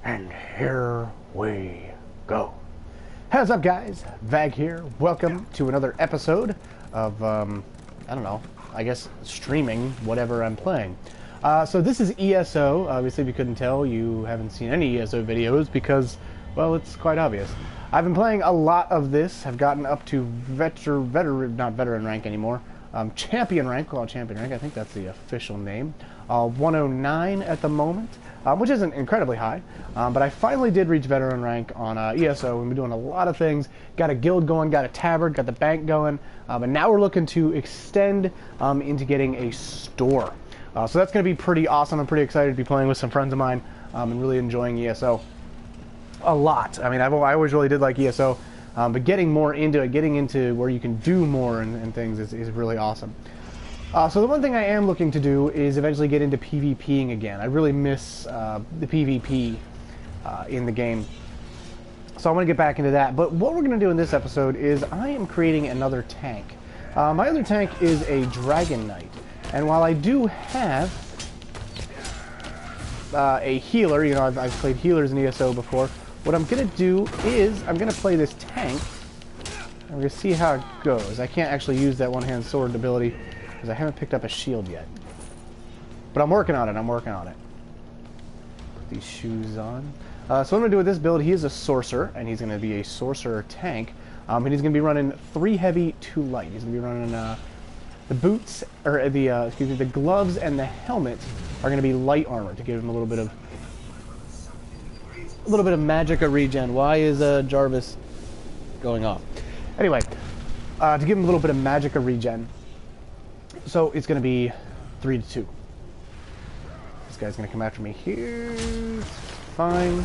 And here we go. What's up, guys? Vag here. Welcome to another episode of, I don't know, I guess streaming whatever I'm playing. So this is ESO. Obviously, if you couldn't tell, you haven't seen any ESO videos because, well, it's quite obvious. I've been playing a lot of this. Have gotten up to not veteran rank anymore. Champion rank, called champion rank. I think that's the official name. 109 at the moment, which isn't incredibly high, but I finally did reach veteran rank on ESO. We've been doing a lot of things. Got a guild going, got a tavern, got the bank going, and now we're looking to extend into getting a store. So that's going to be pretty awesome. I'm pretty excited to be playing with some friends of mine and really enjoying ESO a lot. I mean, I always really did like ESO, but getting more into it, getting into where you can do more and things is really awesome. So the one thing I am looking to do is eventually get into PvPing again. I really miss the PvP in the game. So I want to get back into that. But what we're going to do in this episode is I am creating another tank. My other tank is a Dragon Knight. And while I do have a healer, you know, I've played healers in ESO before, what I'm going to do is I'm going to play this tank. And we're going to see how it goes. I can't actually use that one-hand sword ability because I haven't picked up a shield yet. But I'm working on it, Put these shoes on. So what I'm going to do with this build, he is a sorcerer, and he's going to be a sorcerer tank. And he's going to be running 3 heavy, 2 light. He's going to be running the boots, or the gloves and the helmet are going to be light armor to give him a little bit of magicka regen. Why is Jarvis going off? Anyway, to give him a little bit of magicka regen. So it's going to be 3 to 2. This guy's going to come after me here. It's fine.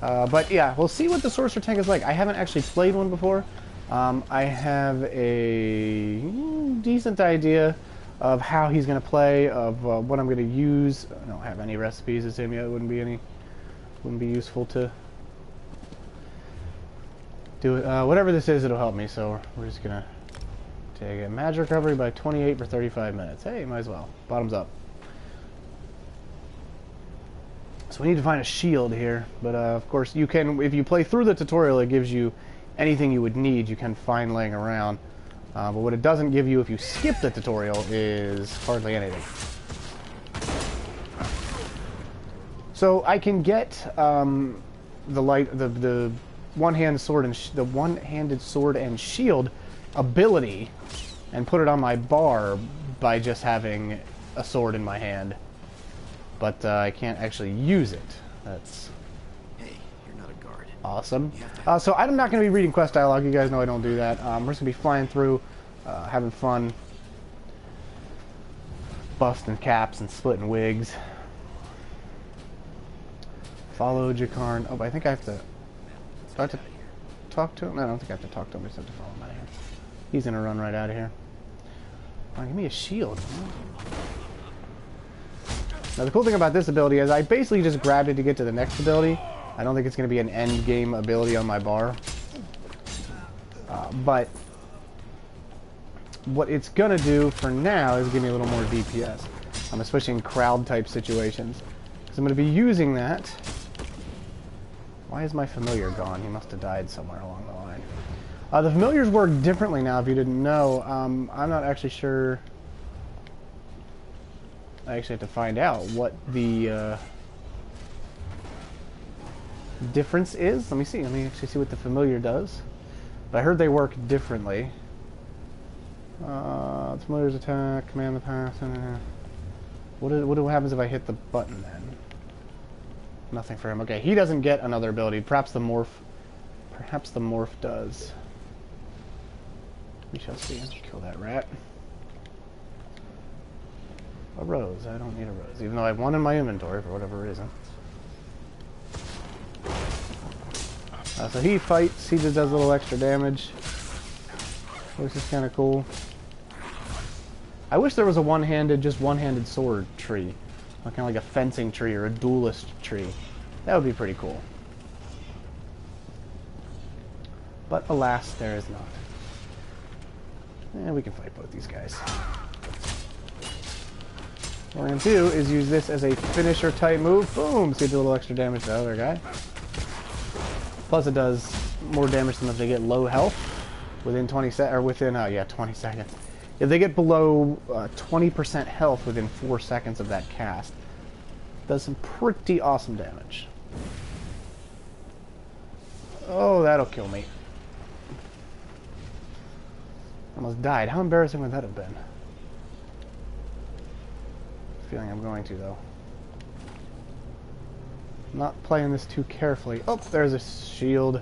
But yeah, we'll see what the sorcerer tank is like. I haven't actually played one before. I have a decent idea of how he's going to play, of what I'm going to use. I don't have any recipes as him yet. It wouldn't be useful to do it. Whatever this is, it'll help me. So we're just going to take a magic recovery by 28 for 35 minutes. Hey, might as well. Bottoms up. So we need to find a shield here, but of course you can, if you play through the tutorial, it gives you anything you would need. You can find laying around. But what it doesn't give you if you skip the tutorial is hardly anything. So I can get the one-handed sword and shield ability and put it on my bar by just having a sword in my hand. But I can't actually use it. That's awesome. So I'm not going to be reading quest dialogue. You guys know I don't do that. We're just going to be flying through, having fun, busting caps and splitting wigs. Follow Jakarn. Oh, but I think I have to... Do I have to talk to him? No, I don't think I have to talk to him. I just have to follow him out of here. He's going to run right out of here. Oh, give me a shield. Now, the cool thing about this ability is I basically just grabbed it to get to the next ability. I don't think it's going to be an end game ability on my bar. But what it's going to do for now is give me a little more DPS. Especially in crowd type situations. Because I'm going to be using that. Why is my familiar gone? He must have died somewhere along the line. The familiars work differently now, if you didn't know. I'm not actually sure. I actually have to find out what the difference is. Let me see. Let me actually see what the familiar does. But I heard they work differently. Familiar's attack, command the pass. What happens if I hit the button then? Nothing for him. Okay, he doesn't get another ability. Perhaps the morph does. We shall see. Kill that rat. A rose. I don't need a rose, even though I have one in my inventory for whatever reason. So he fights. He just does a little extra damage, which is kind of cool. I wish there was a one-handed sword tree, kind of like a fencing tree or a duelist tree. That would be pretty cool. But alas, there is not. And we can fight both these guys. What we're going to do is use this as a finisher type move. Boom! See, do a little extra damage to the other guy. Plus it does more damage than if they get low health within 20 seconds. If they get below 20% health within 4 seconds of that cast, it does some pretty awesome damage. Oh, that'll kill me. Almost died. How embarrassing would that have been? Feeling I'm going to, though. Not playing this too carefully. Oh, there's a shield.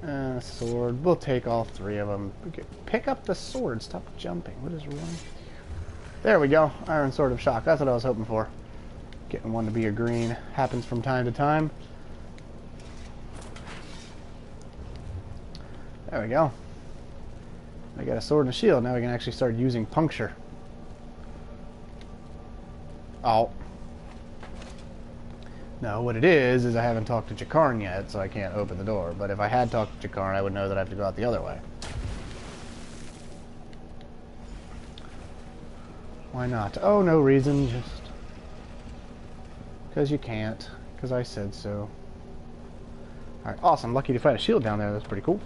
And a sword. We'll take all 3 of them. Pick up the sword. Stop jumping. What is wrong? There we go. Iron Sword of Shock. That's what I was hoping for. Getting one to be a green. Happens from time to time. There we go. I got a sword and a shield. Now we can actually start using puncture. Oh. No, what it is I haven't talked to Jakarn yet, so I can't open the door. But if I had talked to Jakarn, I would know that I have to go out the other way. Why not? Oh, no reason, just... because you can't. Because I said so. Alright, awesome. Lucky to fight a shield down there. That's pretty cool.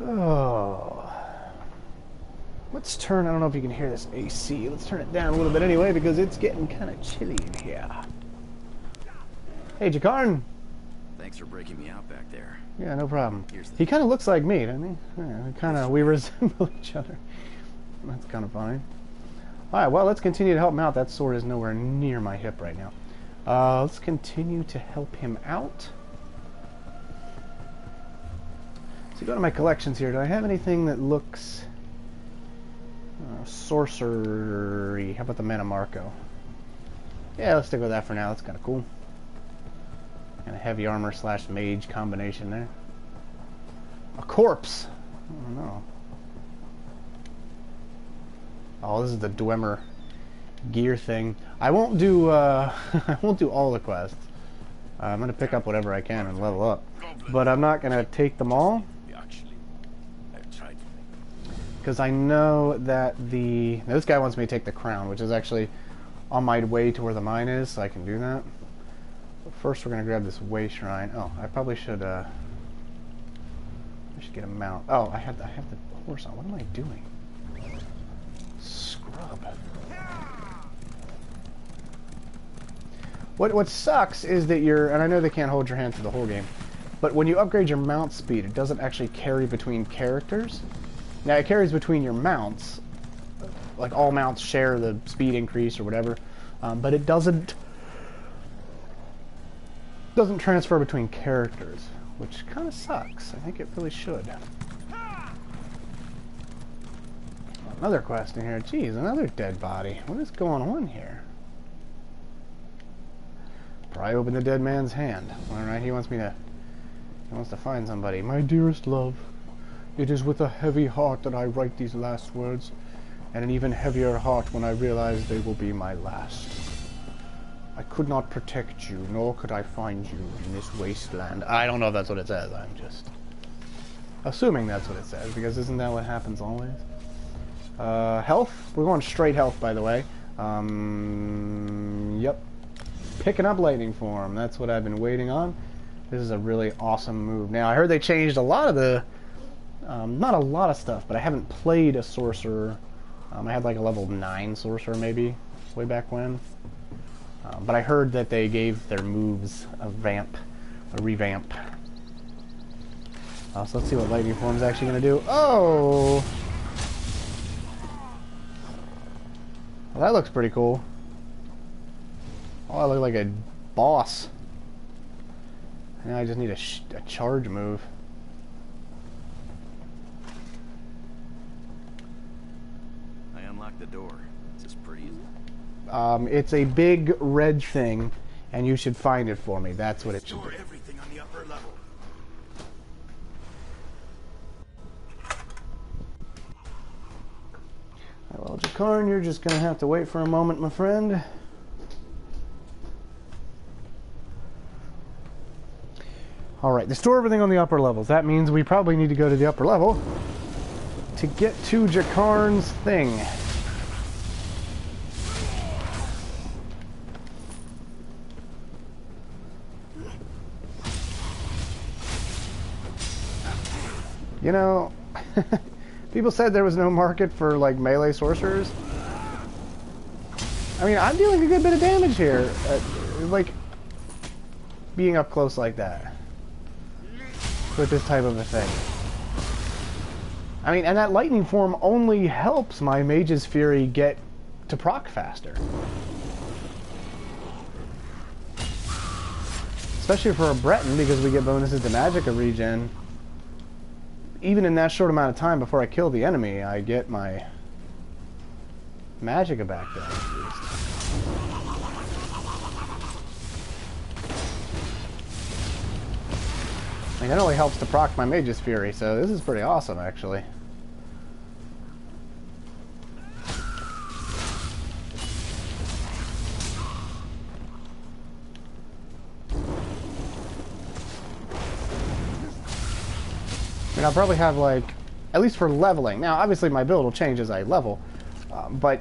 Oh... Let's turn, I don't know if you can hear this AC, let's turn it down a little bit anyway because it's getting kind of chilly in here. Hey, Jakarn! Thanks for breaking me out back there. Yeah, no problem. He kind of looks like me, doesn't he? Yeah, we resemble each other. That's kind of funny. Alright, well, let's continue to help him out. That sword is nowhere near my hip right now. Let's continue to help him out. So go to my collections here. Do I have anything that looks... sorcery. How about the Mana Marco? Yeah, let's stick with that for now. That's kind of cool. And a heavy armor / mage combination there. A corpse. I don't know. Oh, this is the Dwemer gear thing. I won't do. I won't do all the quests. I'm gonna pick up whatever I can and level up, but I'm not gonna take them all. Because I know that now this guy wants me to take the crown, which is actually on my way to where the mine is, so I can do that. But first, we're gonna grab this way shrine. Oh, I probably should. I should get a mount. Oh, I have the horse on. What am I doing? Scrub. What sucks is that and I know they can't hold your hand through the whole game, but when you upgrade your mount speed, it doesn't actually carry between characters. Now, it carries between your mounts. Like, all mounts share the speed increase or whatever. But it doesn't transfer between characters, which kind of sucks. I think it really should. Another quest in here. Jeez, another dead body. What is going on here? Probably open the dead man's hand. Alright, he wants to find somebody. My dearest love. It is with a heavy heart that I write these last words, and an even heavier heart when I realize they will be my last. I could not protect you, nor could I find you in this wasteland. I don't know if that's what it says, I'm just assuming that's what it says, because isn't that what happens always? Health? We're going straight health, by the way. Yep. Picking up lightning form, that's what I've been waiting on. This is a really awesome move. Now, I heard they changed a lot of the... not a lot of stuff, but I haven't played a sorcerer. I had like a level 9 sorcerer maybe, way back when. But I heard that they gave their moves a revamp. So let's see what lightning form's actually going to do. Oh! Well, that looks pretty cool. Oh, I look like a boss. Now I just need a charge move. The door. Is this pretty? It's a big red thing, and you should find it for me. That's what it should be. Everything on the upper level. Well, Jakarn, you're just gonna have to wait for a moment, my friend. Alright, to store everything on the upper levels. That means we probably need to go to the upper level to get to Jakarn's thing. You know, people said there was no market for, like, melee sorcerers. I mean, I'm dealing a good bit of damage here. Like, being up close like that. With this type of a thing. I mean, and that lightning form only helps my Mage's Fury get to proc faster. Especially for a Breton, because we get bonuses to Magicka regen. Even in that short amount of time before I kill the enemy, I get my Magicka back there. I mean, that only helps to proc my Mage's Fury, so this is pretty awesome, actually. I mean, I'll probably have, like, at least for leveling. Now, obviously my build will change as I level, but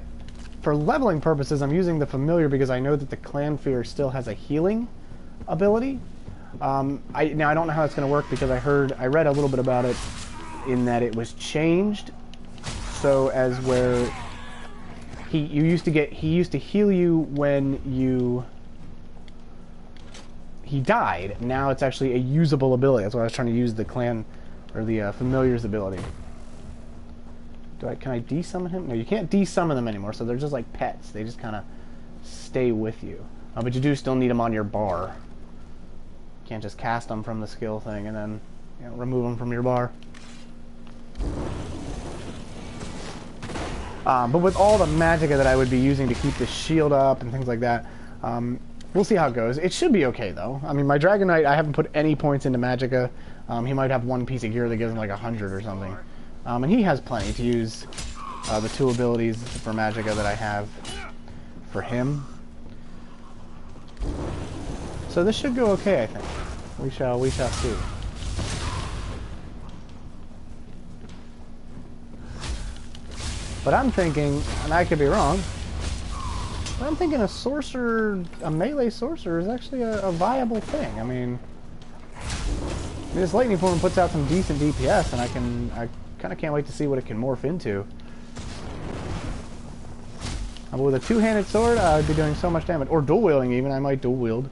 for leveling purposes, I'm using the Familiar because I know that the Clan Fear still has a healing ability. Now, I don't know how it's going to work because I read a little bit about it in that it was changed so as where he used to heal you when he died. Now it's actually a usable ability. That's why I was trying to use the Clan or the Familiar's ability. Can I de-summon him? No, you can't de-summon them anymore, so they're just like pets. They just kind of stay with you. But you do still need them on your bar. You can't just cast them from the skill thing and then, you know, remove them from your bar. But with all the Magicka that I would be using to keep the shield up and things like that, we'll see how it goes. It should be okay, though. I mean, my Dragon Knight, I haven't put any points into Magicka. He might have one piece of gear that gives him like 100 or something. And he has plenty to use the two abilities for Magicka that I have for him. So this should go okay, I think. We shall see. But I'm thinking, and I could be wrong, but I'm thinking a melee sorcerer is actually a viable thing. I mean, this lightning form puts out some decent DPS, and I kind of can't wait to see what it can morph into. But with a two-handed sword, I'd be doing so much damage. Or dual wielding even. I might dual wield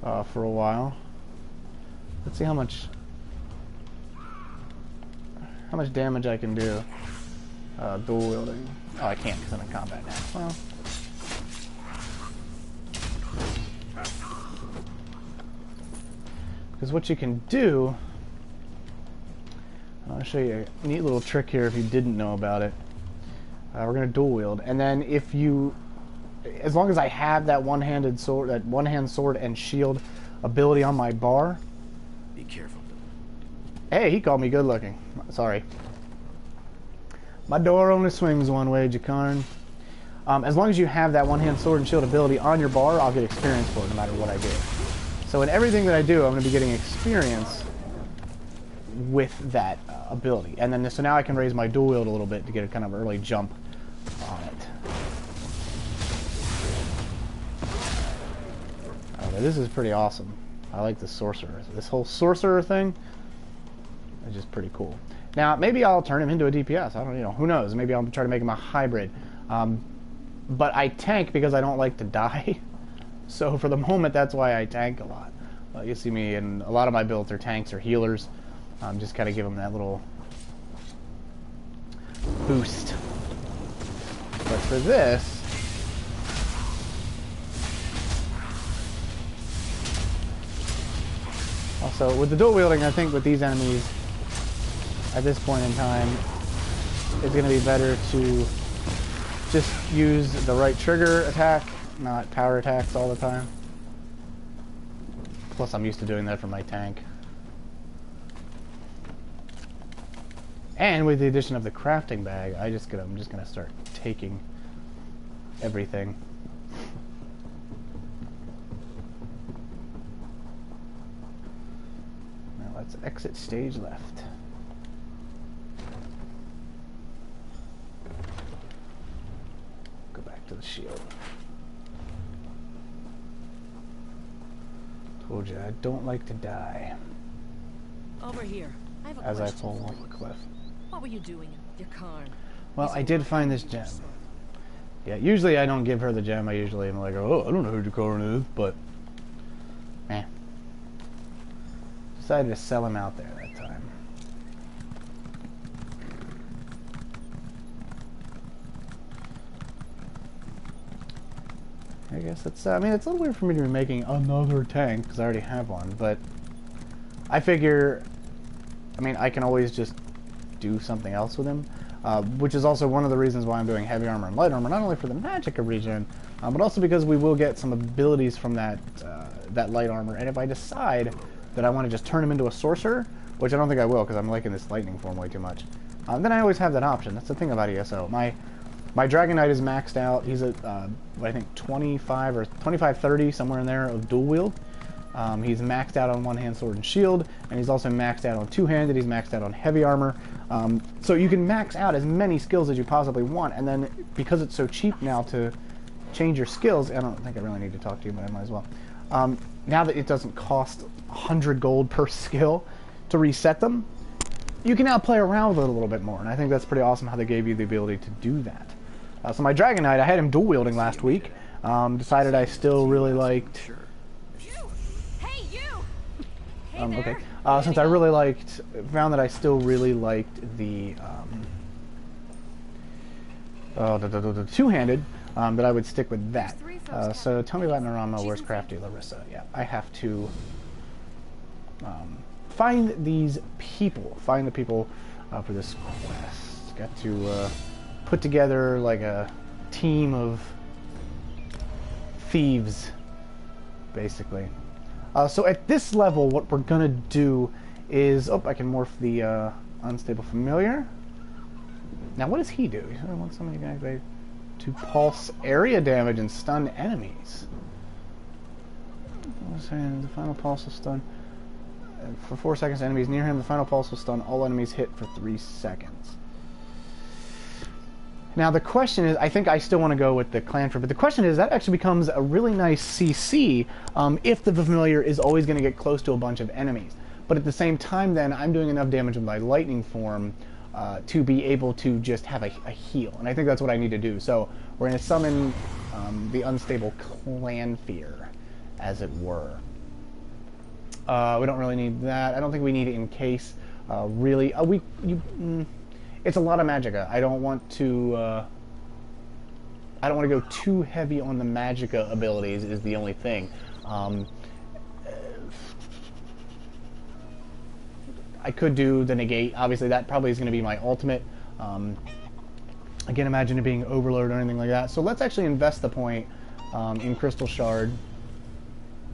for a while. Let's see how much damage I can do dual wielding. Oh, I can't because I'm in combat now. Well, because what you can do, I'll show you a neat little trick here if you didn't know about it. We're going to dual wield, and then as long as I have that one-handed sword, that one-hand sword and shield ability on my bar. Be careful. Hey, he called me good looking. Sorry. My door only swings one way, Jakarn. As long as you have that one-hand sword and shield ability on your bar, I'll get experience for it no matter what I do. So in everything that I do, I'm going to be getting experience with that ability. And then so now I can raise my dual wield a little bit to get a kind of early jump on it. Okay, this is pretty awesome. I like the sorcerer. This whole sorcerer thing is just pretty cool. Now, maybe I'll turn him into a DPS. I don't know. Who knows? Maybe I'll try to make him a hybrid. But I tank because I don't like to die. So for the moment, that's why I tank a lot. You see me in a lot of my builds are tanks or healers. Just kind of give them that little boost. But for this, also with the dual wielding, I think with these enemies at this point in time, it's going to be better to just use the right trigger attack, not power attacks all the time. Plus, I'm used to doing that for my tank. And with the addition of the crafting bag, I'm just gonna start taking everything. Now let's exit stage left. to the shield. Told you, I don't like to die Over here. I have a as I question fall for off you. the cliff. What were you doing in your car? Well, These I are did my find this enemies, gem. so- Yeah, usually I don't give her the gem. I usually am like, oh, I don't know who the car is, but decided to sell him out there that time. I guess it's, I mean, it's a little weird for me to be making another tank, because I already have one, but I figure, I mean, I can always just do something else with him, which is also one of the reasons why I'm doing heavy armor and light armor, not only for the magicka regen, but also because we will get some abilities from that, that light armor, and if I decide that I want to just turn him into a sorcerer, which I don't think I will, because I'm liking this lightning form way too much, then I always have that option. That's the thing about ESO. My Dragon Knight is maxed out. He's at, I think, 25 or 25-30, somewhere in there, of dual wield. He's maxed out on one-hand sword and shield, and he's also maxed out on two-handed. He's maxed out on heavy armor. So you can max out as many skills as you possibly want, and then because it's so cheap now to change your skills, I don't think I really need to talk to you, but I might as well. Now that it doesn't cost 100 gold per skill to reset them, you can now play around with it a little bit more, and I think that's pretty awesome how they gave you the ability to do that. So my Dragon Knight, I had him dual wielding last week. Decided I still really liked. You! Hey, you! Hey Okay. there. Since I really liked, found that I still really liked the two-handed, that I would stick with that. So tell me about Narama. Where's Crafty Larissa? Yeah, I have to find these people. Find the people for this quest. Got to put together like a team of thieves, basically. So at this level, what we're gonna do is, oh, I can morph the unstable familiar. Now, what does he do? I want somebody to activate to pulse area damage and stun enemies. The final pulse will stun for 4 seconds. Enemies near him. The final pulse will stun all enemies hit for 3 seconds. Now the question is, I think I still want to go with the Clantra, but the question is, that actually becomes a really nice CC if the familiar is always going to get close to a bunch of enemies. But at the same time then, I'm doing enough damage with my lightning form to be able to just have a heal. And I think that's what I need to do. So we're going to summon the unstable clan fear, as it were. We don't really need that. I don't think we need it in case, really. It's a lot of magicka. I don't want to go too heavy on the magicka abilities is the only thing. I could do the negate. Obviously, that probably is going to be my ultimate. I can't imagine it being overload or anything like that. So let's actually invest the point in Crystal Shard.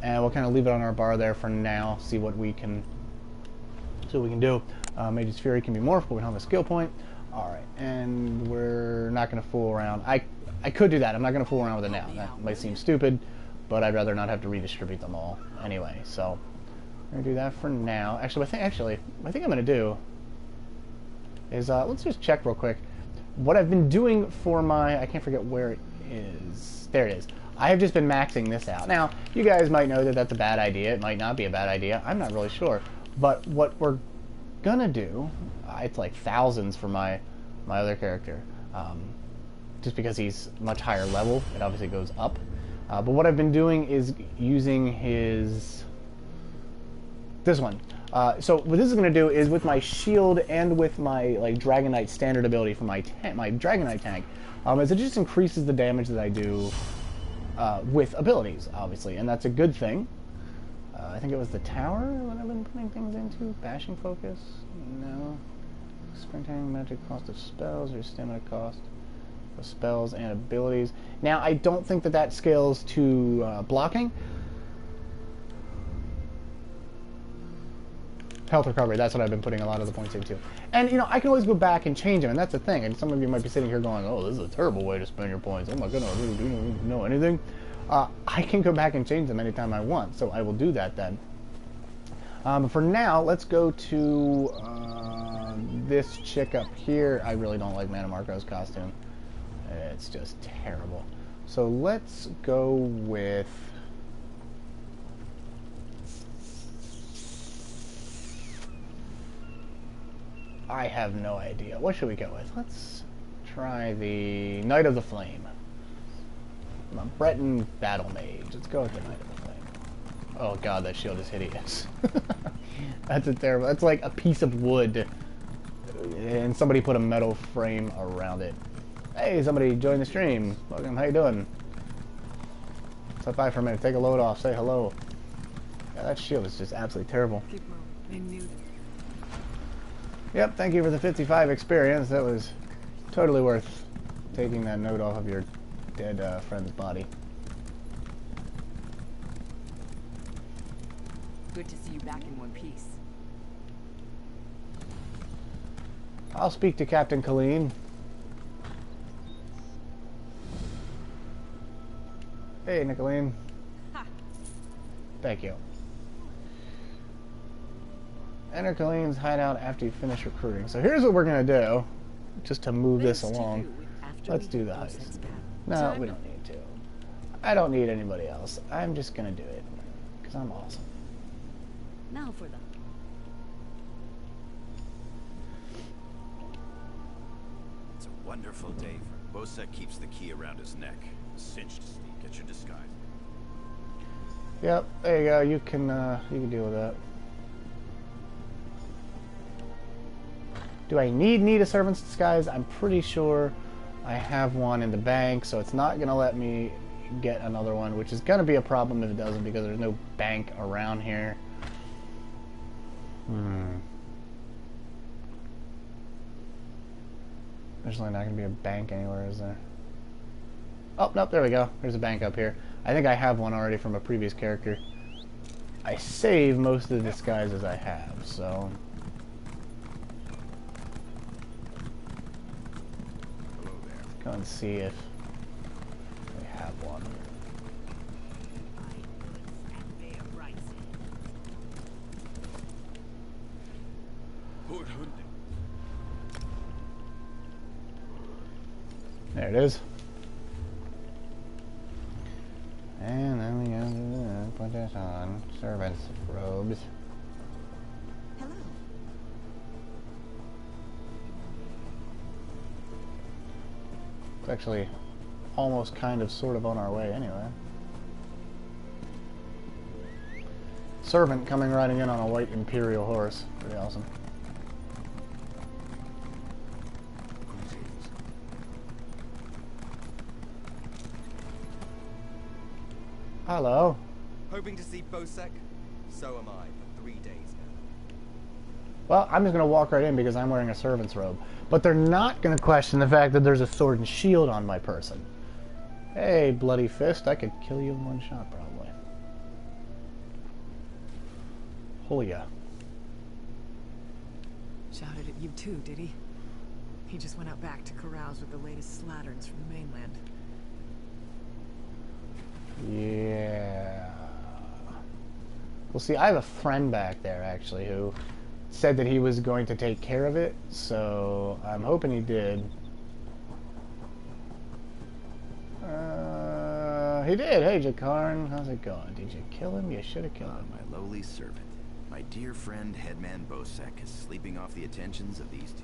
And we'll kind of leave it on our bar there for now. See what we can do. Mage's Fury can be morphed, but we don't have a skill point. Alright, and we're not going to fool around. I could do that. I'm not going to fool around with it now. That might seem stupid, but I'd rather not have to redistribute them all anyway. So we're going to do that for now. Actually, I think I'm going to do is, let's just check real quick. What I've been doing for my, I can't forget where it is. There it is. I have just been maxing this out. Now, you guys might know that that's a bad idea. It might not be a bad idea. I'm not really sure. But what we're gonna do, it's like thousands for my other character, just because he's much higher level. It obviously goes up. But what I've been doing is using this one. So what this is gonna do is with my shield and with my like Dragon Knight standard ability for my Dragon Knight tank, is it just increases the damage that I do with abilities, obviously, and that's a good thing. I think it was the tower that I've been putting things into. Bashing focus? No. Sprinting, magic cost of spells, or stamina cost of spells and abilities. Now, I don't think that scales to blocking. Health recovery, that's what I've been putting a lot of the points into. And, I can always go back and change them, and that's the thing. And some of you might be sitting here going, oh, this is a terrible way to spend your points. Oh my goodness, I really don't know anything. I can go back and change them anytime I want, so I will do that then. But for now, let's go to this chick up here. I really don't like Mana Marco's costume. It's just terrible. So let's go with... I have no idea. What should we go with? Let's try the Knight of the Flame. I'm a Breton Battle Mage. Let's go with the Knight of the Flame. Oh god, that shield is hideous. That's a terrible... That's like a piece of wood. And somebody put a metal frame around it. Hey, somebody joined the stream. Welcome, how you doing? Stop by for a minute, take a load off, say hello. Yeah, that shield is just absolutely terrible. Keep moving. I knew that. Yep, thank you for the 55 experience. That was totally worth taking that note off of your dead friend's body. Good to see you back in one piece. I'll speak to Captain Colleen. Hey, Nicolene. Ha. Thank you. Enter Colleen's hideout after you finish recruiting. So here's what we're going to do, just to move this along. Let's do the heist. No, we don't need to. I don't need anybody else. I'm just going to do it, because I'm awesome. Now for them. It's a wonderful day for... Bosek keeps the key around his neck. Cinched. Get your disguise. Yep, there you go. You can deal with that. Do I need a servant's disguise? I'm pretty sure I have one in the bank, so it's not gonna let me get another one, which is gonna be a problem if it doesn't, because there's no bank around here. There's really not gonna be a bank anywhere, is there? Oh, nope, there we go. There's a bank up here. I think I have one already from a previous character. I save most of the disguises I have, so... Hello there. Let's go and see if we have one. There it is. And then we have to put this on. Servant's robes. Hello. It's actually almost kind of sort of on our way anyway. Servant coming riding in on a white imperial horse. Pretty awesome. Hello. Hoping to see Bosek? So am I, for 3 days now. Well, I'm just going to walk right in because I'm wearing a servant's robe. But they're not going to question the fact that there's a sword and shield on my person. Hey, bloody fist, I could kill you in one shot, probably. Oh, yeah. Shouted at you too, did he? He just went out back to carouse with the latest slatterns from the mainland. Yeah. Well, see, I have a friend back there, actually, who said that he was going to take care of it, so I'm hoping he did. He did. Hey, Jakarn, how's it going? Did you kill him? You should have killed him. My lowly servant. My dear friend, Headman Bosek, is sleeping off the attentions of these two.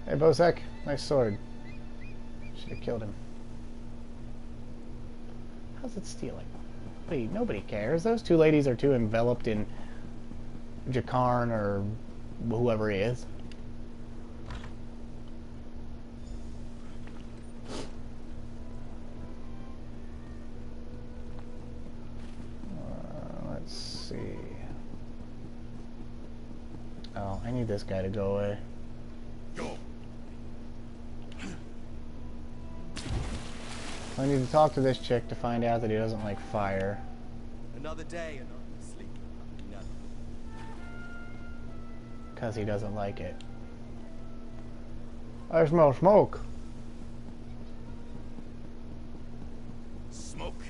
Hey, Bosek, nice sword. Should have killed him. How's it stealing? Nobody cares. Those two ladies are too enveloped in Jakarn or whoever he is. Let's see. Oh, I need this guy to go away. Go. I need to talk to this chick to find out that he doesn't like fire. Another day and I'm asleep. None. Because he doesn't like it. I smell smoke. Smoke?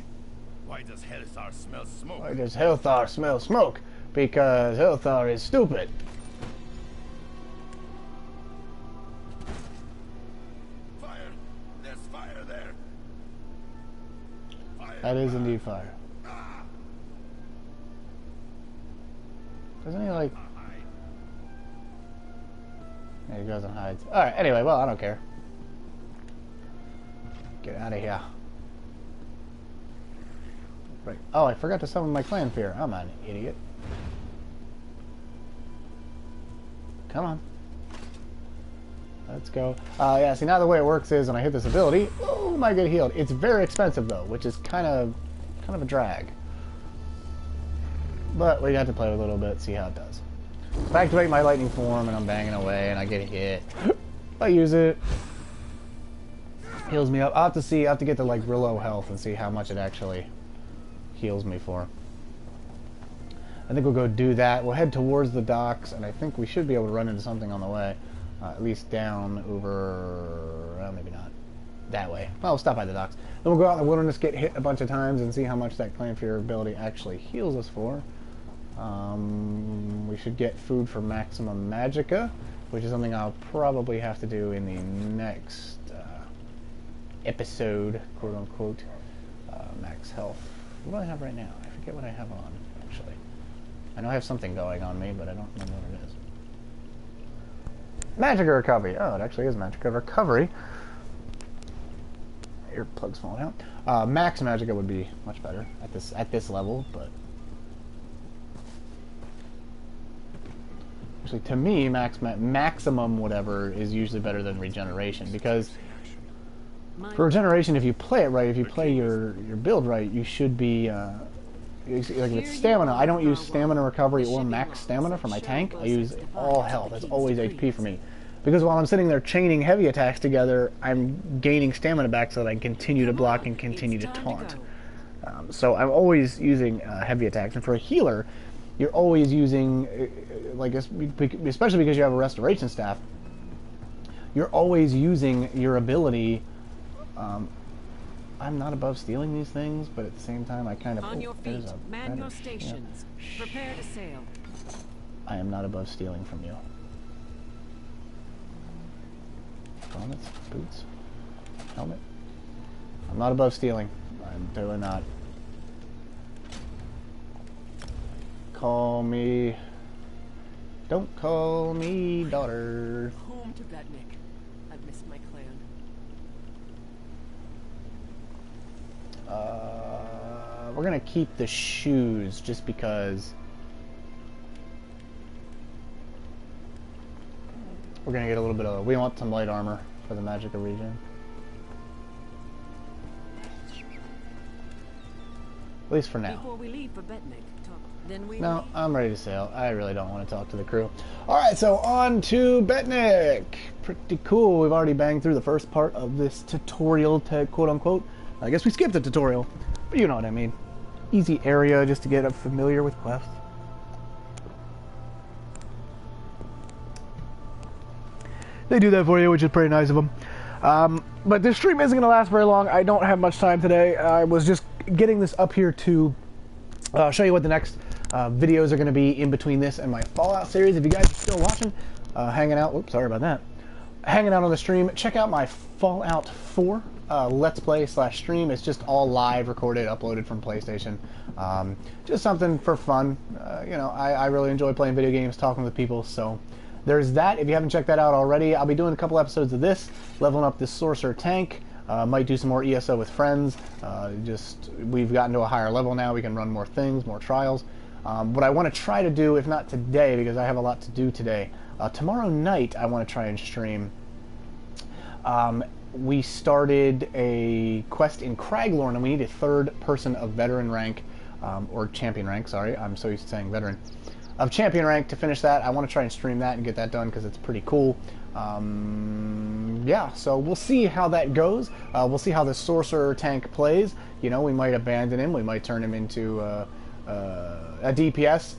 Why does Hellthar smell smoke? Why does Hellthar smell smoke? Because Hellthar is stupid. That is indeed fire. Doesn't he like... Yeah, he goes and hides. Alright, anyway, well, I don't care. Get out of here. Right. Oh, I forgot to summon my clan fear. I'm an idiot. Come on. Let's go. Yeah, see, now the way it works is when I hit this ability, oh, I get healed. It's very expensive, though, which is kind of a drag. But we got to play with it a little bit, see how it does. So I activate my lightning form, and I'm banging away, and I get hit. I use it. Heals me up. I'll have to see. I have to get to, like, real low health and see how much it actually heals me for. I think we'll go do that. We'll head towards the docks, and I think we should be able to run into something on the way. At least down over... Well, maybe not. That way. Well, we'll stop by the docks. Then we'll go out in the wilderness, get hit a bunch of times, and see how much that Clan Fear ability actually heals us for. We should get food for Maximum Magicka, which is something I'll probably have to do in the next episode, quote-unquote. Max health. What do I have right now? I forget what I have on, actually. I know I have something going on me, but I don't remember what it is. Magicka Recovery. Oh, it actually is Magicka Recovery. Earplugs falling out. Max Magicka would be much better at this level, but actually, to me, maximum whatever is usually better than regeneration, because for regeneration, if you play it right, if you play your build right, you should be like if it's stamina. I don't use stamina recovery or max stamina for my tank. I use all health. That's always HP for me, because while I'm sitting there chaining heavy attacks together, I'm gaining stamina back so that I can continue to block and continue to taunt. So I'm always using heavy attacks, and for a healer, you're always using, like, especially because you have a restoration staff, you're always using your ability. I'm not above stealing these things, but at the same time, I kind of... On your feet, man your stations. Yeah. Prepare to sail. I am not above stealing from you. Helmets, boots, helmet. I'm not above stealing. I'm totally not. Call me... Don't call me daughter. Home to Betnik. I've missed my clan. We're gonna keep the shoes just because we're gonna get a little bit of... We want some light armor for the Magicka region. At least for now. Before we leave for Betnik, then we No, I'm ready to sail. I really don't want to talk to the crew. Alright, so on to Betnik. Pretty cool. We've already banged through the first part of this tutorial, quote-unquote. I guess we skipped the tutorial, but you know what I mean. Easy area just to get familiar with quests. They do that for you, which is pretty nice of them. But this stream isn't going to last very long. I don't have much time today. I was just getting this up here to show you what the next videos are going to be in between this and my Fallout series. If you guys are still watching, hanging out, whoops, sorry about that, hanging out on the stream, check out my Fallout 4 Let's Play / stream. It's just all live, recorded, uploaded from PlayStation. Just something for fun. You know, I really enjoy playing video games, talking with people, so there's that. If you haven't checked that out already, I'll be doing a couple episodes of this, leveling up this Sorcerer tank. Might do some more ESO with friends. We've gotten to a higher level now. We can run more things, more trials. What I want to try to do, if not today, because I have a lot to do today, tomorrow night I want to try and stream. We started a quest in Craglorn, and we need a third person of veteran rank, or champion rank, sorry, I'm so used to saying veteran, of champion rank to finish that. I want to try and stream that and get that done because it's pretty cool. Yeah, so we'll see how that goes. We'll see how the Sorcerer tank plays. You know, we might abandon him, we might turn him into a DPS.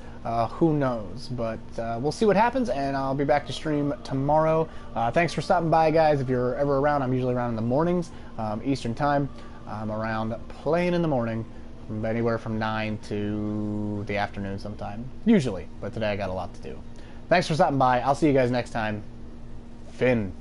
Who knows? But we'll see what happens, and I'll be back to stream tomorrow. Thanks for stopping by, guys. If you're ever around, I'm usually around in the mornings, Eastern Time. I'm around playing in the morning, from anywhere from 9 to the afternoon sometime. Usually, but today I got a lot to do. Thanks for stopping by. I'll see you guys next time. Finn.